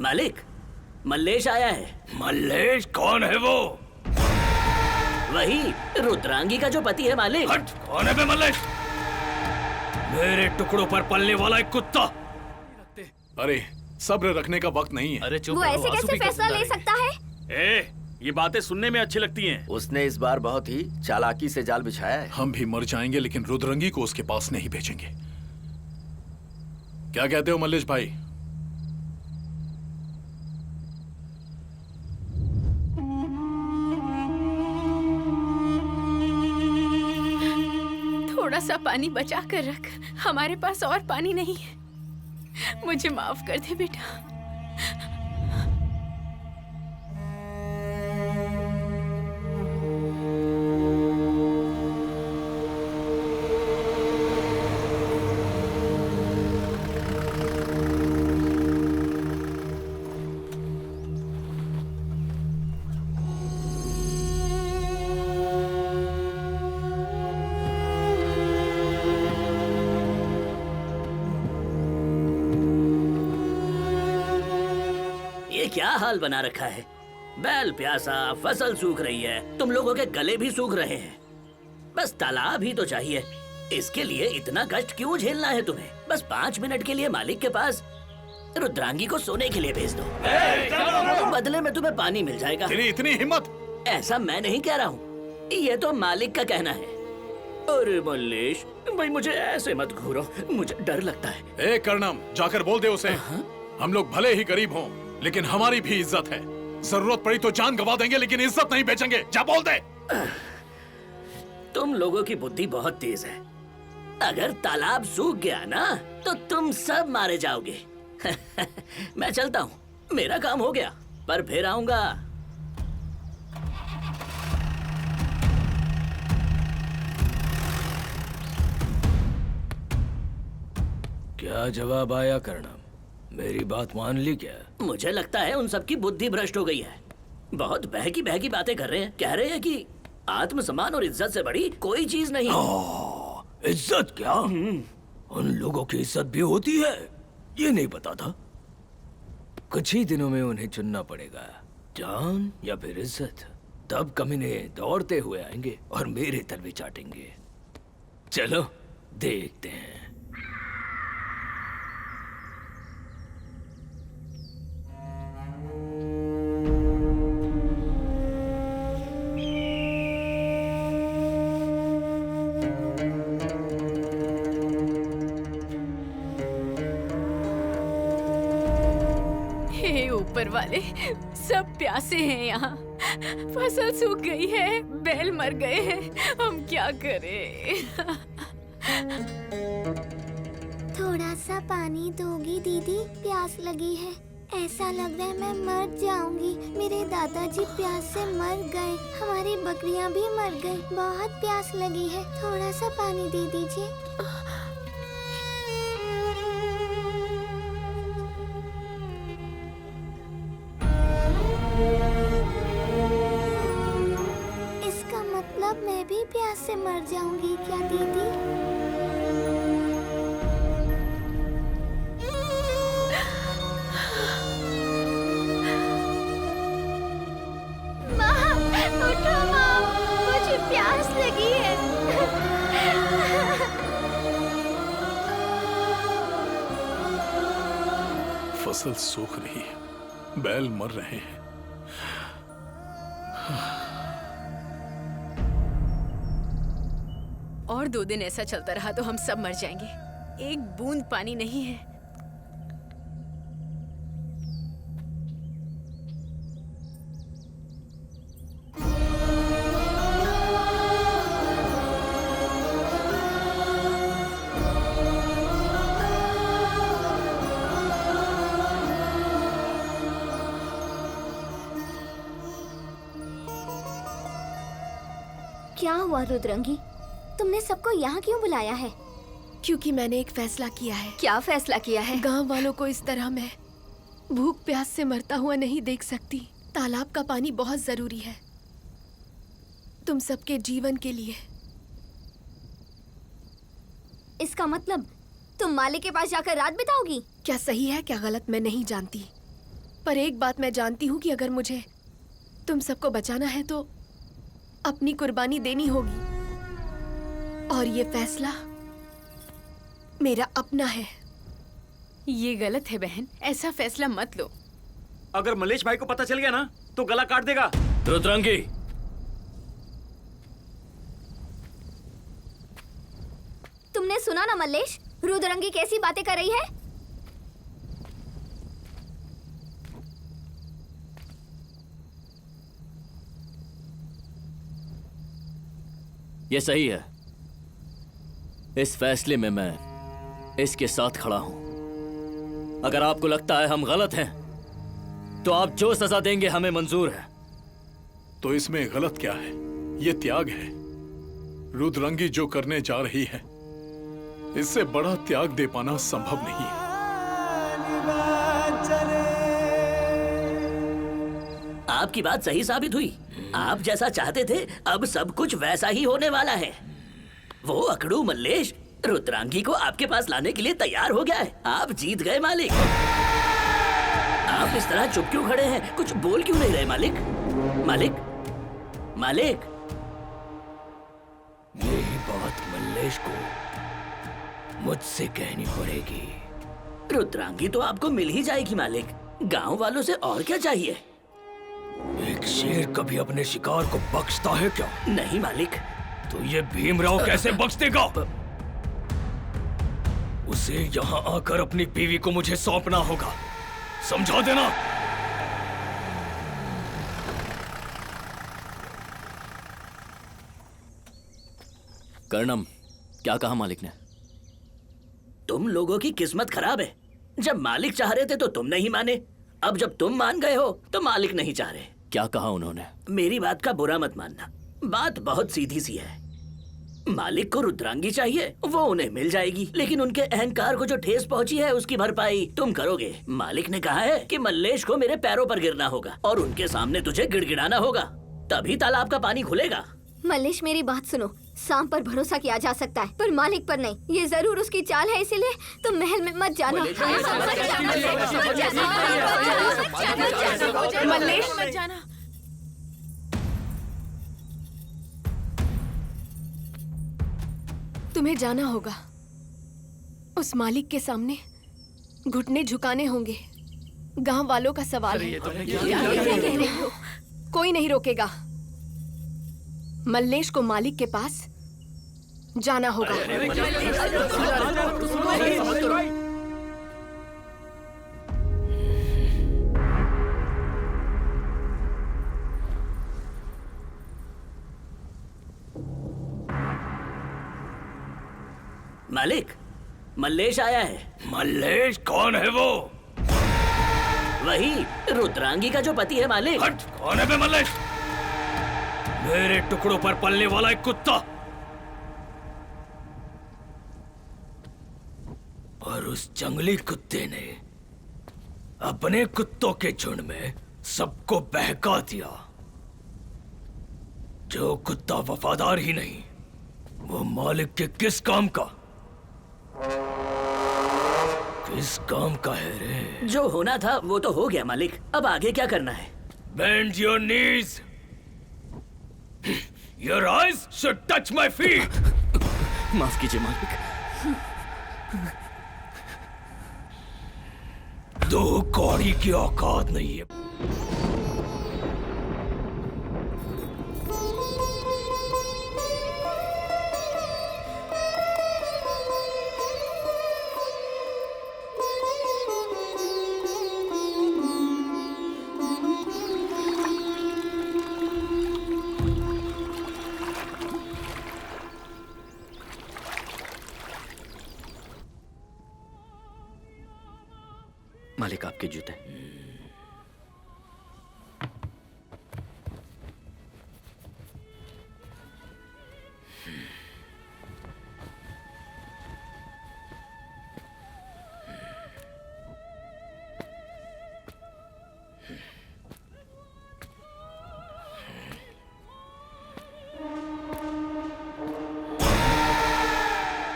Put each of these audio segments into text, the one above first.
मालिक, मल्लेश आया है। मल्लेश? कौन है वो? वही रुद्रांगी का जो पति है मालिक। हट! कौन है बे मल्लेश? मेरे टुकड़ों पर पलने वाला एक कुत्ता। अरे सब्र रखने का वक्त नहीं है। अरे चुप वो रहो, ऐसे आंसू कैसे भी कर फैसला ले सुंदर सकता है? ए, ये बातें सुनने में अच्छी लगती हैं। उसने इस बार बहुत ही चालाकी से जाल बिछाया है। हम भी मर जाएंगे लेकिन रुद्रंगी को उसके पास नहीं भेजेंगे। क्या कहते हो मल्लेश भाई? थोड़ा सा पानी बचा कर रख, हमारे पास और पानी नहीं है। मुझे माफ कर दे बेटा। क्या हाल बना रखा है? बैल प्यासा, फसल सूख रही है, तुम लोगों के गले भी सूख रहे हैं। बस तालाब ही तो चाहिए। इसके लिए इतना कष्ट क्यों झेलना है तुम्हें? बस 5 मिनट के लिए मालिक के पास रुद्रांगी को सोने के लिए भेज दो। तो बदले में तुम्हें पानी मिल जाएगा। इतनी हिम्मत? ऐसा मैं नहीं कह रहा हूँ, ये तो मालिक का कहना है। अरे मल्लेश भाई, मुझे ऐसे मत घूरो, मुझे डर लगता है। ए कर्णम, जाकर बोल दे उसे। हम लोग भले ही गरीब हों, लेकिन हमारी भी इज्जत है। जरूरत पड़ी तो जान गवा देंगे, लेकिन इज्जत नहीं बेचेंगे। जा बोल दे। तुम लोगों की बुद्धि बहुत तेज है। अगर तालाब सूख गया ना, तो तुम सब मारे जाओगे। मैं चलता हूँ, मेरा काम हो गया, पर फिर आऊंगा। क्या जवाब आया कर्णम? मेरी बात मान ली क्या? मुझे लगता है उन सबकी बुद्धि भ्रष्ट हो गई है। बहुत बहकी बहकी बातें कर रहे हैं। कह रहे हैं कि आत्मसम्मान और इज्जत से बड़ी कोई चीज नहीं। इज्जत क्या? उन लोगों की इज्जत भी होती है, ये नहीं पता था। कुछ ही दिनों में उन्हें चुनना पड़ेगा, जान या फिर इज्जत। तब कमीने दौड़ते हुए आएंगे और मेरे तलवे चाटेंगे। चलो देखते हैं। ऊपर वाले सब प्यासे हैं यहाँ। फसल सूख गई है, बैल मर गए हैं, हम क्या करें? थोड़ा सा पानी दोगी दीदी? प्यास लगी है। ऐसा लग रहा है मैं मर जाऊंगी। मेरे दादाजी प्यास से मर गए, हमारी बकरियां भी मर गई। बहुत प्यास लगी है, थोड़ा सा पानी दे दीजिए। इसका मतलब मैं भी प्यास से मर जाऊंगी क्या दीदी? माँ, उठो माँ, मुझे प्यास लगी है। फसल सूख रही है, बैल मर रहे हैं। और 2 दिन ऐसा चलता रहा तो हम सब मर जाएंगे। एक बूंद पानी नहीं है। क्या हुआ रुद्रंगी? तुमने सबको यहाँ क्यों बुलाया है? क्योंकि मैंने एक फैसला किया है। क्या फैसला किया है? गांव वालों को इस तरह मैं भूख प्यास से मरता हुआ नहीं देख सकती। तालाब का पानी बहुत जरूरी है तुम सबके जीवन के लिए। इसका मतलब तुम मालिक के पास जाकर रात बिताओगी? क्या सही है क्या गलत मैं नहीं जानती, पर एक बात मैं जानती हूँ कि अगर मुझे तुम सबको बचाना है तो अपनी कुर्बानी देनी होगी। और ये फैसला मेरा अपना है। ये गलत है बहन, ऐसा फैसला मत लो। अगर मलेश भाई को पता चल गया ना तो गला काट देगा। रुद्रांगी, तुमने सुना ना मल्लेश, रुद्रंगी कैसी बातें कर रही है। ये सही है। इस फैसले में मैं इसके साथ खड़ा हूं। अगर आपको लगता है हम गलत हैं तो आप जो सजा देंगे हमें मंजूर है। तो इसमें गलत क्या है? ये त्याग है। रुद्रंगी जो करने जा रही है, इससे बड़ा त्याग दे पाना संभव नहीं है। आपकी बात सही साबित हुई। आप जैसा चाहते थे अब सब कुछ वैसा ही होने वाला है। वो अकड़ू मल्लेश रुद्रांगी को आपके पास लाने के लिए तैयार हो गया है। आप जीत गए मालिक। आप इस तरह चुप क्यों खड़े हैं? कुछ बोल क्यों नहीं रहे मालिक? मालिक, मालिक। यही बात मल्लेश को मुझसे कहनी पड़ेगी। रुद्रांगी तो आपको मिल ही जाएगी मालिक। गांव वालों से और क्या चाहिए? एक शेर कभी अपने शिकार को बख्शता है क्या? नहीं मालिक। तो ये भीमराव कैसे बख्श देगा? उसे यहाँ आकर अपनी बीवी को मुझे सौंपना होगा। समझा देना। कर्णम, क्या कहा मालिक ने? तुम लोगों की किस्मत खराब है। जब मालिक चाह रहे थे तो तुम नहीं माने। अब जब तुम मान गए हो तो मालिक नहीं चाह रहे। क्या कहा उन्होंने? मेरी बात का बुरा मत मानना। बात बहुत सीधी सी है। मालिक को रुद्रांगी चाहिए, वो उन्हें मिल जाएगी, लेकिन उनके अहंकार को जो ठेस पहुंची है उसकी भरपाई तुम करोगे। मालिक ने कहा है कि मल्लेश को मेरे पैरों पर गिरना होगा और उनके सामने तुझे गिड़गिड़ाना होगा, तभी तालाब का पानी खुलेगा। मल्लेश मेरी बात सुनो, सांप पर भरोसा किया जा सकता है पर मालिक पर नहीं। ये जरूर उसकी चाल है, इसीलिए तुम महल में मत जाना। मल्लेश मत जाना। तुम्हें जाना होगा। उस मालिक के सामने घुटने झुकाने होंगे। गांव वालों का सवाल है। कोई नहीं रोकेगा। मल्लेश को मालिक के पास जाना होगा। मालिक, मल्लेश आया है। मल्लेश कौन है वो? वही रुद्रांगी का जो पति है मालिक। हट, कौन है बे मल्लेश? मेरे टुकड़ों पर पलने वाला एक कुत्ता। और उस जंगली कुत्ते ने अपने कुत्तों के झुंड में सबको बहका दिया। जो कुत्ता वफादार ही नहीं, वो मालिक के किस काम का? किस काम का है रे? जो होना था वो तो हो गया मालिक। अब आगे क्या करना है? Bend your knees. Your eyes should touch my feet. माफ कीजिए मालिक। दो कौड़ी की औकात नहीं है। मालिक, आपके जूते।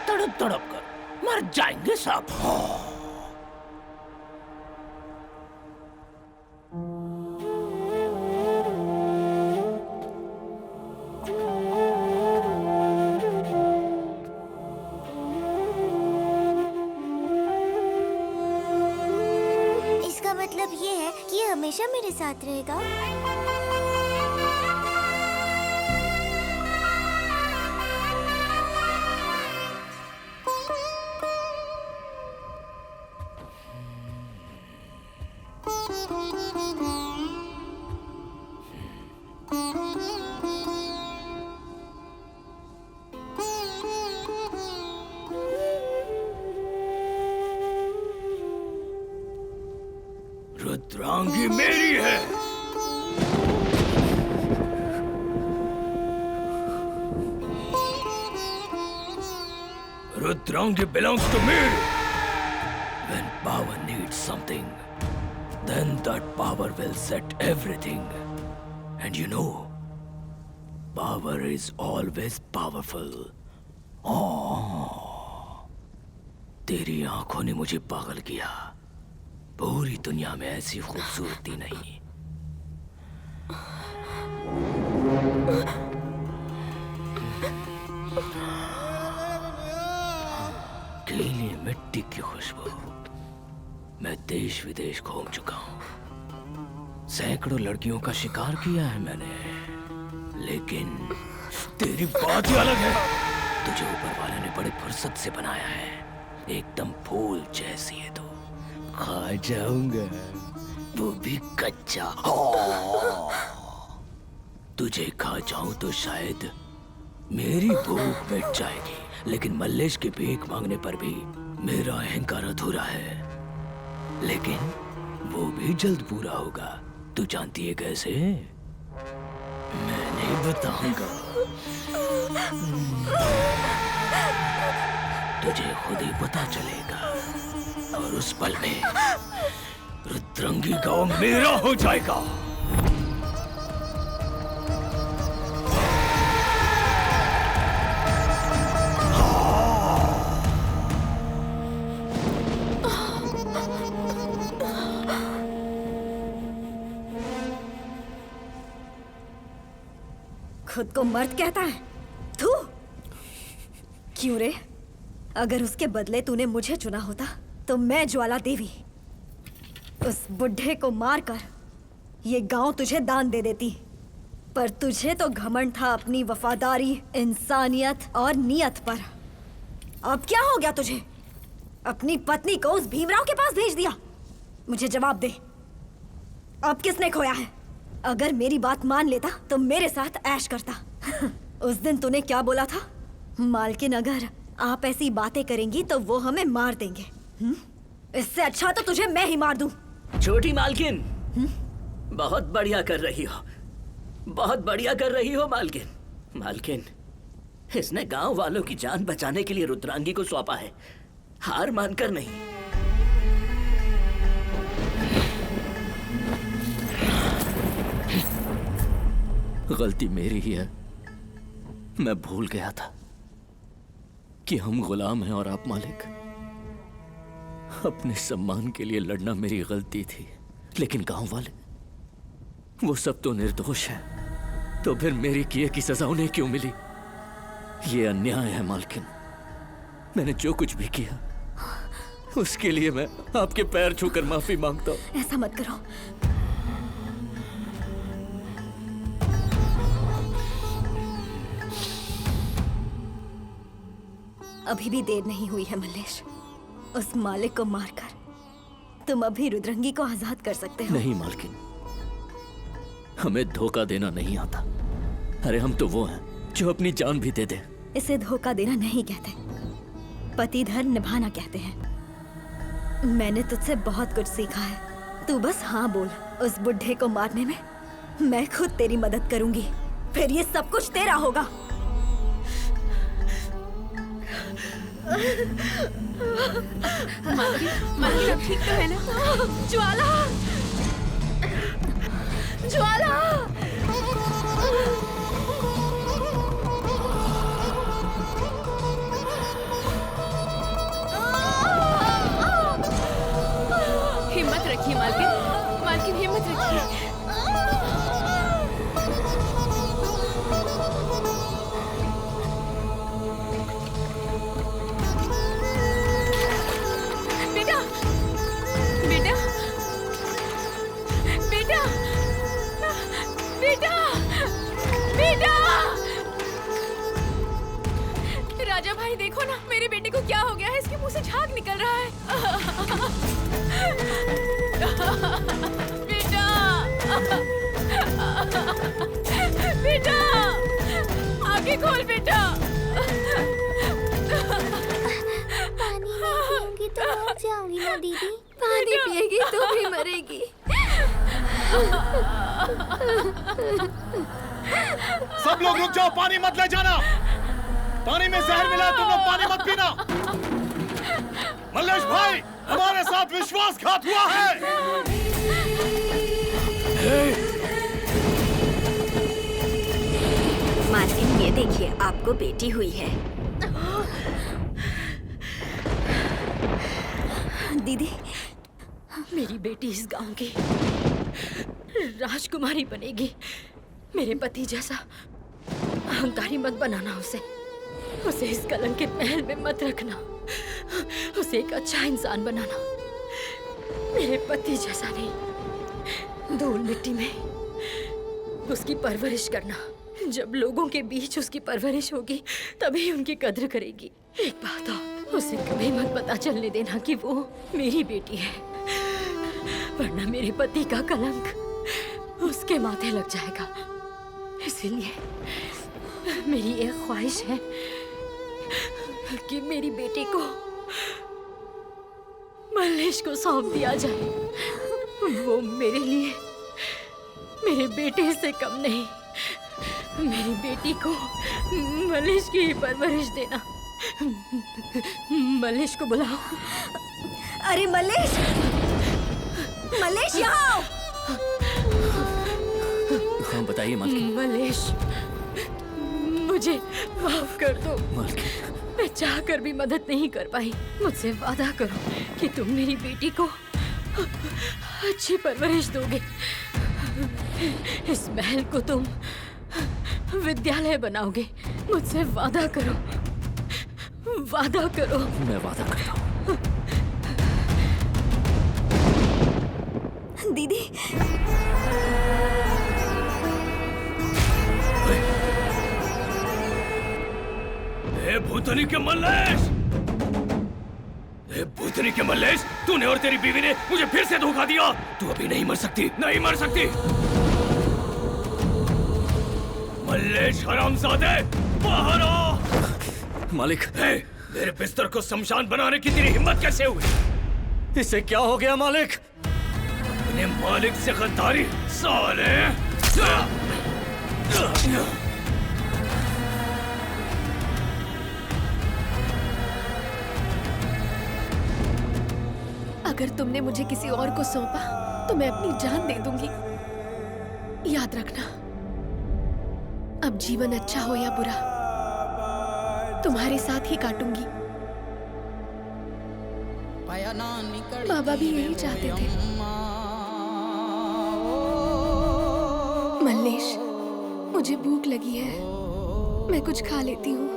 तड़प तड़प कर मर जाएंगे सब। ये हमेशा मेरे साथ रहेगा। रुद्रांगी मेरी है। Rudrangi belongs to me. When power needs something, then that power will set everything. And you know, power is always powerful. Oh, तेरी आंखों ने मुझे पागल किया। पूरी दुनिया में ऐसी खूबसूरती नहीं। गीली मिट्टी की खुशबू। मैं देश विदेश घूम चुका हूँ। सैकड़ों लड़कियों का शिकार किया है मैंने, लेकिन तेरी बात ही अलग है। तुझे ऊपर वाले ने बड़े फुर्सत से बनाया है। एकदम फूल जैसी है तू। खा जाऊंगा, वो भी कच्चा। तुझे खा जाऊं तो शायद मेरी भूख मिट जाएगी, लेकिन मल्लेश की भीख मांगने पर भी मेरा अहंकार अधूरा है। लेकिन वो भी जल्द पूरा होगा। तू जानती है कैसे? मैं नहीं बताऊंगा। तुझे खुद ही पता चलेगा, और उस पल में रुद्रंगी गांव मेरा हो जाएगा। खुद को मर्द कहता है तू? क्यों रे? अगर उसके बदले तूने मुझे चुना होता तो मैं ज्वाला देवी उस बुढ़े को मारकर ये गांव तुझे दान दे देती। पर तुझे तो घमंड था अपनी वफादारी, इंसानियत और नियत पर। अब क्या हो गया तुझे? अपनी पत्नी को उस भीमराव के पास भेज दिया। मुझे जवाब दे, अब किसने खोया है? अगर मेरी बात मान लेता तो मेरे साथ ऐश करता। उस दिन तूने क्या बोला था? मालकिन, अगर आप ऐसी बातें करेंगी तो वो हमें मार देंगे। इससे अच्छा तो तुझे मैं ही मार दूं। छोटी मालकिन, बहुत बढ़िया कर रही हो, बहुत बढ़िया कर रही हो मालकिन। मालकिन, इसने गांव वालों की जान बचाने के लिए रुद्रांगी को सौंपा है, हार मानकर नहीं। गलती मेरी ही है। मैं भूल गया था कि हम गुलाम हैं और आप मालिक। अपने सम्मान के लिए लड़ना मेरी गलती थी, लेकिन गांव वाले वो सब तो निर्दोष हैं। तो फिर मेरी किए की सजा उन्हें क्यों मिली? ये अन्याय है मालकिन। मैंने जो कुछ भी किया उसके लिए मैं आपके पैर छूकर माफी मांगता हूं। ऐसा मत करो। अभी भी देर नहीं हुई है मल्लेश। उस मालिक को मारकर तुम अभी रुद्रंगी को आजाद कर सकते हो। नहीं मालकिन, हमें धोखा देना नहीं आता। अरे हम तो वो हैं जो अपनी जान भी दे दे। इसे धोखा देना नहीं कहते, पति धर्म निभाना कहते हैं। मैंने तुझसे बहुत कुछ सीखा है। तू बस हाँ बोल। उस बुढ़े को मारने में मैं खुद तेरी मदद करूंगी। फिर ये सब कुछ तेरा होगा। मालकिन अब ठीक तो है ना? ज्वाला! ज्वाला! हिम्मत रखिए मालकिन, मालकिन हिम्मत रखिए। बेटा, बेटा, भाई देखो ना, मेरे बेटे को क्या हो गया है, इसके मुंह से झाग निकल रहा है। बेटा, बेटा, आगे खोल बेटा। पानी नहीं पीऊंगी तो मर जाऊंगी ना दीदी। पानी पिएगी तो भी मरेगी। सब लोग रुक जाओ, पानी मत ले जाना। पानी में जहर मिला है, तुम लोग पानी मत पीना। मल्लेश भाई, हमारे साथ विश्वासघात हुआ है। मार्टिन, ये देखिए, आपको बेटी हुई है। दीदी, मेरी बेटी इस गांव की राजकुमारी बनेगी। मेरे पति जैसा अहंकारी मत बनाना उसे इस कलंक के महल में मत रखना। उसे एक अच्छा इंसान बनाना, मेरे पति जैसा नहीं। धूल मिट्टी में उसकी परवरिश करना। जब लोगों के बीच उसकी परवरिश होगी तभी उनकी कद्र करेगी। एक बात और, उसे कभी मत पता चलने देना कि वो मेरी बेटी है, वरना मेरे पति का कलंक उसके माथे लग जाएगा। इसीलिए मेरी एक ख्वाहिश है कि मेरी बेटी को मल्लेश को सौंप दिया जाए। वो मेरे लिए मेरे बेटे से कम नहीं। मेरी बेटी को मल्लेश की परवरिश देना। मल्लेश को बुलाओ। अरे मल्लेश, मल्लेश यहाँ आओ। हाँ बताइए मालकिन। मल्लेश, मुझे माफ कर दो। मालकिन, मैं चाहकर भी मदद नहीं कर पाई। मुझसे वादा करो कि तुम मेरी बेटी को अच्छी परवरिश दोगे। इस महल को तुम विद्यालय बनाओगे। मुझसे वादा करो, वादा करो। मैं वादा करता हूँ। दीदी, भूतनी के मल्लेश! भूतनी के मल्लेश, तूने और तेरी बीवी ने मुझे फिर से धोखा दिया। तू अभी नहीं मर सकती, नहीं मर सकती। मल्लेश हरामजादे, बाहर आ! मालिक, मेरे बिस्तर को शमशान बनाने की तेरी हिम्मत कैसे हुई? इससे क्या हो गया मालिक? अपने मालिक से गद्दारी, साले! अगर तुमने मुझे किसी और को सौंपा तो मैं अपनी जान दे दूंगी। याद रखना, अब जीवन अच्छा हो या बुरा, तुम्हारे साथ ही काटूंगी। बाबा भी यही चाहते थे। मल्लेश, मुझे भूख लगी है, मैं कुछ खा लेती हूँ।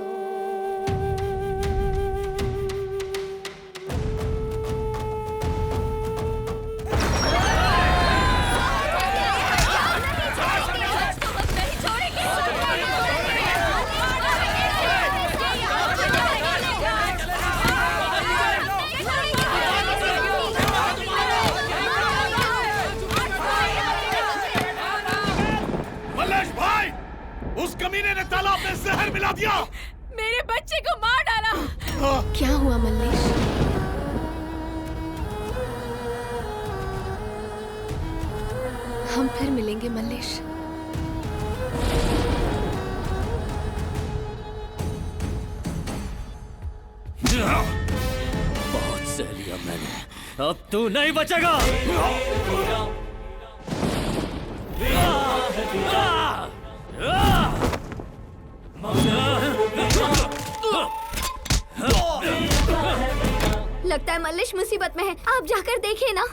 कमीने ने तालाब में जहर मिला दिया। मेरे बच्चे को मार डाला। क्या हुआ मल्लेश? हम फिर मिलेंगे मल्लेश। बहुत सह लिया मैंने, अब तू नहीं बचेगा। लगता है मल्लेश मुसीबत में है। आप जाकर देखिए ना।